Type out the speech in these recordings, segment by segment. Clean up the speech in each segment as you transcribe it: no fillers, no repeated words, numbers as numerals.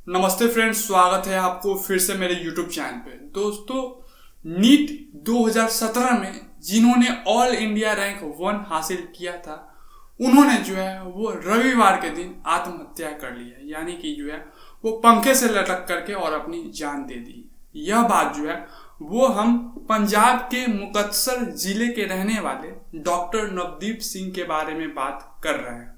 नमस्ते फ्रेंड्स, स्वागत है आपको फिर से मेरे YouTube चैनल पे। दोस्तों, नीट 2017 में जिन्होंने ऑल इंडिया रैंक 1 हासिल किया था, उन्होंने जो है वो रविवार के दिन आत्महत्या कर ली है। यानी कि जो है वो पंखे से लटक करके और अपनी जान दे दी। यह बात जो है वो हम पंजाब के मुक्तसर जिले के रहने वाले डॉक्टर नवदीप सिंह के बारे में बात कर रहे हैं।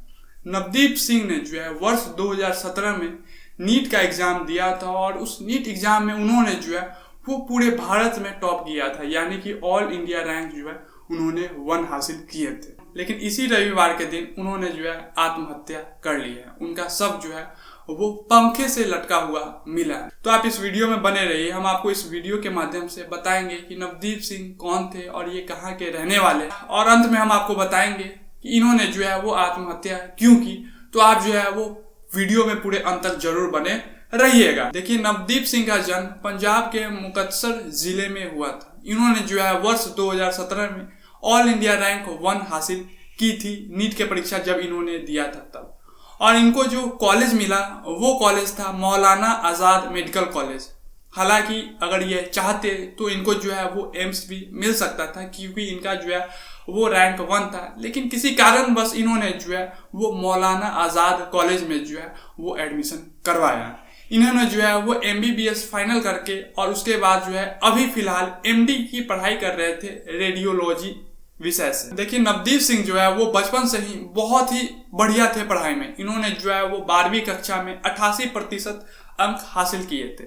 नवदीप सिंह ने जो है वर्ष 2017 में नीट का एग्जाम दिया था और उस नीट एग्जाम में उन्होंने जो है वो पूरे भारत में टॉप किया था। यानी कि ऑल इंडिया रैंक जो है उन्होंने 1 हासिल किए थे। लेकिन इसी रविवार के दिन उन्होंने जो है आत्महत्या कर ली है। उनका शव जो है वो पंखे से लटका हुआ मिला है। तो आप इस वीडियो में बने रहिए। हम आपको इस वीडियो के माध्यम से बताएंगे कि नवदीप सिंह कौन थे और ये कहाँ के रहने वाले हैं, और अंत में हम आपको बताएंगे कि इन्होंने जो है वो आत्महत्या क्यों की। तो आप जो है वो वीडियो में पूरे अंत तक जरूर बने रहिएगा। देखिए, नवदीप सिंह का जन्म पंजाब के मुक्तसर जिले में हुआ था। इन्होंने जो है वर्ष 2017 में ऑल इंडिया रैंक 1 हासिल की थी नीट के परीक्षा जब इन्होंने दिया था तब। और इनको जो कॉलेज मिला वो कॉलेज था मौलाना आजाद मेडिकल कॉलेज। हालांकि अगर ये चाहते तो इनको जो है वो एम्स भी मिल सकता था, क्योंकि इनका जो है वो रैंक 1 था। लेकिन किसी कारण बस इन्होंने जो है वो मौलाना आजाद कॉलेज में जो है वो एडमिशन करवाया। इन्होंने जो है वो MBBS फाइनल करके और उसके बाद जो है अभी फिलहाल MD की पढ़ाई कर रहे थे रेडियोलॉजी विषय से। देखिए, नवदीप सिंह जो है वो बचपन से ही बहुत ही बढ़िया थे पढ़ाई में। इन्होंने जो है वो 12वीं कक्षा में 88% अंक हासिल किए थे।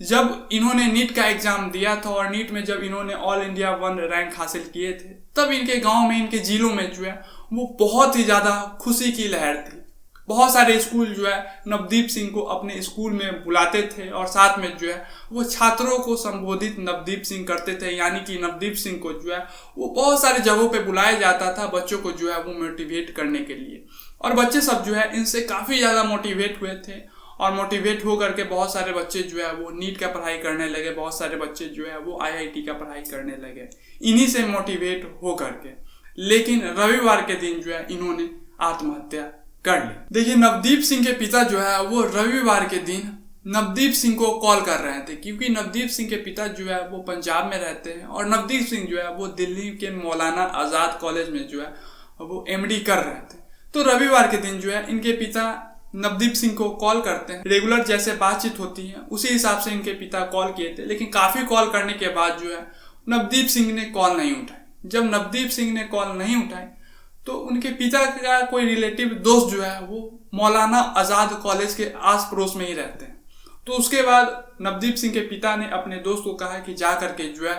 जब इन्होंने नीट का एग्जाम दिया था और नीट में जब इन्होंने ऑल इंडिया 1 रैंक हासिल किए थे, तब इनके गांव में, इनके जिलों में जो है वो बहुत ही ज्यादा खुशी की लहर थी। बहुत सारे स्कूल जो है नवदीप सिंह को अपने स्कूल में बुलाते थे और साथ में जो है वो छात्रों को संबोधित नवदीप सिंह करते थे। यानी कि नवदीप सिंह को जो है वो बहुत सारे जगहों पे बुलाया जाता था बच्चों को जो है वो मोटिवेट करने के लिए। और बच्चे सब जो है इनसे काफी ज्यादा मोटिवेट हुए थे और मोटिवेट हो करके बहुत सारे बच्चे जो है वो नीट का पढ़ाई करने लगे। बहुत सारे बच्चे जो है वो IIT का पढ़ाई करने लगे इन्हीं से मोटिवेट हो करके। लेकिन रविवार के दिन जो है इन्होंने आत्महत्या कर ली। देखिए, नवदीप सिंह के पिता जो है वो रविवार के दिन नवदीप सिंह को कॉल कर रहे थे, क्योंकि नवदीप सिंह के पिता जो है वो पंजाब में रहते हैं और नवदीप सिंह जो है वो दिल्ली के मौलाना आजाद कॉलेज में जो है वो MD कर रहे थे। तो रविवार के दिन जो है इनके पिता नवदीप सिंह को कॉल करते हैं। रेगुलर जैसे बातचीत होती है उसी हिसाब से इनके पिता कॉल किए थे। लेकिन काफी कॉल करने के बाद जो है नवदीप सिंह ने कॉल नहीं उठाई। जब नवदीप सिंह ने कॉल नहीं उठाई तो उनके पिता का कोई रिलेटिव दोस्त जो है वो मौलाना आजाद कॉलेज के आस पड़ोस में ही रहते हैं। तो उसके बाद नवदीप सिंह के पिता ने अपने दोस्त को कहा कि जा करके जो है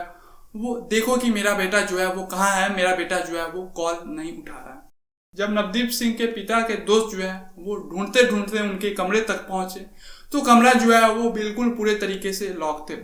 वो देखो कि मेरा बेटा जो है वो कहाँ है, मेरा बेटा जो है वो कॉल नहीं उठा रहा है। जब नवदीप सिंह के पिता के दोस्त जो है वो ढूंढते ढूंढते उनके कमरे तक पहुंचे तो कमरा जो है वो बिल्कुल पूरे तरीके से लॉक थे।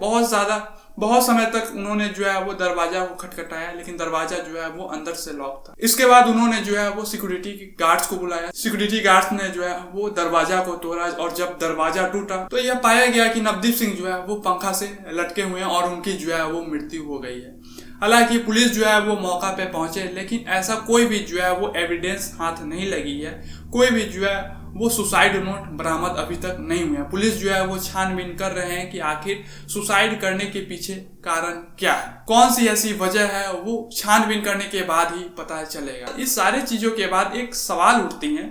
बहुत समय तक उन्होंने जो है वो दरवाजा को खटखटाया, लेकिन दरवाजा जो है वो अंदर से लॉक था। इसके बाद उन्होंने जो है वो सिक्योरिटी गार्ड्स को बुलाया। सिक्योरिटी गार्ड्स ने जो है वो दरवाजा को तोड़ा और जब दरवाजा टूटा तो यह पाया गया कि नवदीप सिंह जो है वो पंखा से लटके हुए हैं और उनकी जो है वो मृत्यु हो गई है। हालांकि पुलिस जो है वो मौका पे पहुंचे, लेकिन ऐसा कोई भी जो है वो एविडेंस हाथ नहीं लगी है। कोई भी जो है वो सुसाइड नोट बरामद अभी तक नहीं हुआ। पुलिस जो है वो छानबीन कर रहे हैं कि आखिर सुसाइड करने के पीछे कारण क्या है, कौन सी ऐसी वजह है, वो छानबीन करने के बाद ही पता चलेगा। इस सारी चीजों के बाद एक सवाल उठती है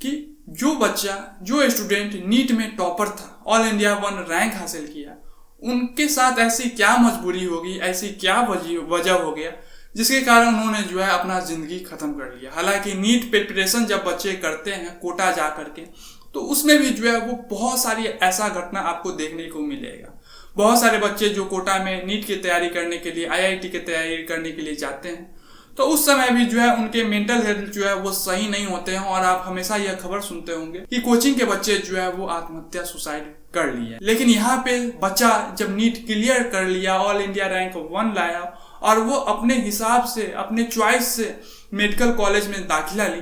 कि जो बच्चा, जो स्टूडेंट नीट में टॉपर था, ऑल इंडिया 1 रैंक हासिल किया, उनके साथ ऐसी क्या मजबूरी होगी, ऐसी क्या वजह हो गया जिसके कारण उन्होंने जो है अपना जिंदगी खत्म कर लिया। हालांकि नीट प्रिपरेशन जब बच्चे करते हैं कोटा जा करके तो उसमें भी जो है वो बहुत सारी ऐसा घटना आपको देखने को मिलेगा। बहुत सारे बच्चे जो कोटा में नीट की तैयारी करने के लिए, IIT की तैयारी करने के लिए जाते हैं तो उस समय भी जो है उनके मेंटल हेल्थ जो है वो सही नहीं होते हैं। और आप हमेशा यह खबर सुनते होंगे कि कोचिंग के बच्चे जो है वो आत्महत्या सुसाइड कर लिए। लेकिन यहाँ पे बच्चा जब नीट क्लियर कर लिया, ऑल इंडिया रैंक 1 लाया और वो अपने हिसाब से, अपने चॉइस से मेडिकल कॉलेज में दाखिला ली,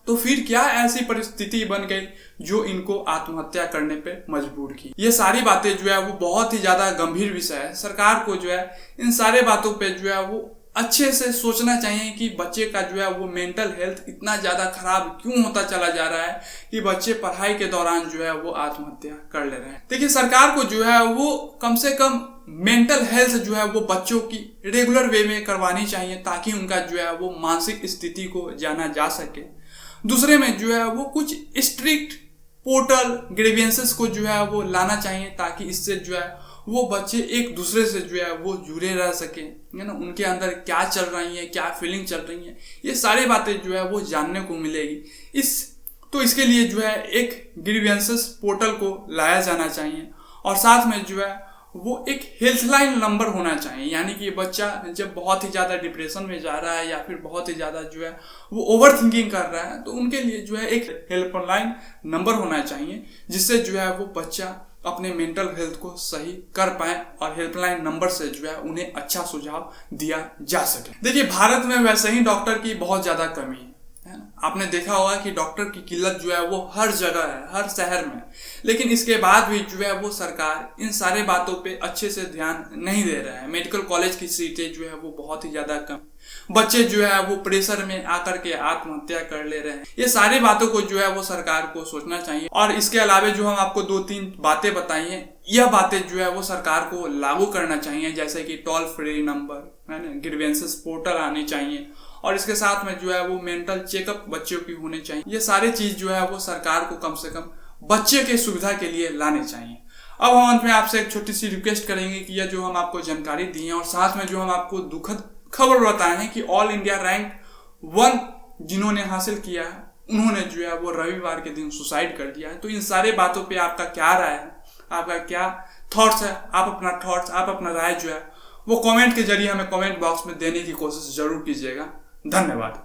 तो फिर क्या ऐसी परिस्थिति बन गई जो इनको आत्महत्या करने पे मजबूर की। ये सारी बातें जो है वो बहुत ही ज्यादा गंभीर विषय है। सरकार को जो है इन सारे बातों पे जो है वो अच्छे से सोचना चाहिए कि बच्चे का जो है वो मेंटल हेल्थ इतना ज़्यादा खराब क्यों होता चला जा रहा है कि बच्चे पढ़ाई के दौरान जो है वो आत्महत्या कर ले रहे हैं। देखिए, सरकार को जो है वो कम से कम मेंटल हेल्थ जो है वो बच्चों की रेगुलर वे में करवानी चाहिए ताकि उनका जो है वो मानसिक स्थिति को जाना जा सके। दूसरे में जो है वो कुछ स्ट्रिक्ट पोर्टल ग्रीवेंसेस को जो है वो लाना चाहिए ताकि इससे जो है वो बच्चे एक दूसरे से जो है वो जुड़े रह सके, है ना। उनके अंदर क्या चल रही है, क्या फीलिंग चल रही है, ये सारी बातें जो है वो जानने को मिलेगी। इसके लिए जो है एक ग्रीवेंसेस पोर्टल को लाया जाना चाहिए और साथ में जो है वो एक हेल्पलाइन नंबर होना चाहिए। यानी कि बच्चा जब बहुत ही ज़्यादा डिप्रेशन में जा रहा है या फिर बहुत ही ज़्यादा जो है वो ओवर थिंकिंग कर रहा है, तो उनके लिए जो है एक हेल्पलाइन नंबर होना चाहिए जिससे जो है वो बच्चा अपने मेंटल हेल्थ को सही कर पाए और हेल्पलाइन नंबर से जो है उन्हें अच्छा सुझाव दिया जा सके। देखिए, भारत में वैसे ही डॉक्टर की बहुत ज़्यादा कमी है ना। आपने देखा होगा कि डॉक्टर की किल्लत जो है वो हर जगह है, हर शहर में, लेकिन इसके बाद भी जो है वो सरकार इन सारे बातों पे अच्छे से ध्यान नहीं दे रहा है। मेडिकल कॉलेज की सीटें जो है वो बहुत ही ज़्यादा कम, बच्चे जो है वो प्रेशर में आकर के आत्महत्या कर ले रहे हैं। ये सारी बातों को जो है वो सरकार को सोचना चाहिए और इसके अलावा जो हम आपको 2-3 बातें बताई हैं, यह बातें जो है वो सरकार को लागू करना चाहिए, जैसे कि टोल फ्री नंबर है ना, ग्रीवेंसेस पोर्टल आनी चाहिए और इसके साथ में जो है वो मेंटल चेकअप बच्चों की होने चाहिए। ये सारी चीज जो है वो सरकार को कम से कम बच्चे के सुविधा के लिए लाने चाहिए। अब हम अंत में आपसे एक छोटी सी रिक्वेस्ट करेंगे कि यह जो हम आपको जानकारी दी है और साथ में जो हम आपको दुखद खबर बताए हैं कि ऑल इंडिया रैंक 1 जिन्होंने हासिल किया है उन्होंने जो है वो रविवार के दिन सुसाइड कर दिया है। तो इन सारे बातों पे आपका क्या राय है, आपका क्या थॉट्स है, आप अपना राय जो है वो कमेंट के जरिए हमें कमेंट बॉक्स में देने की कोशिश जरूर कीजिएगा। धन्यवाद।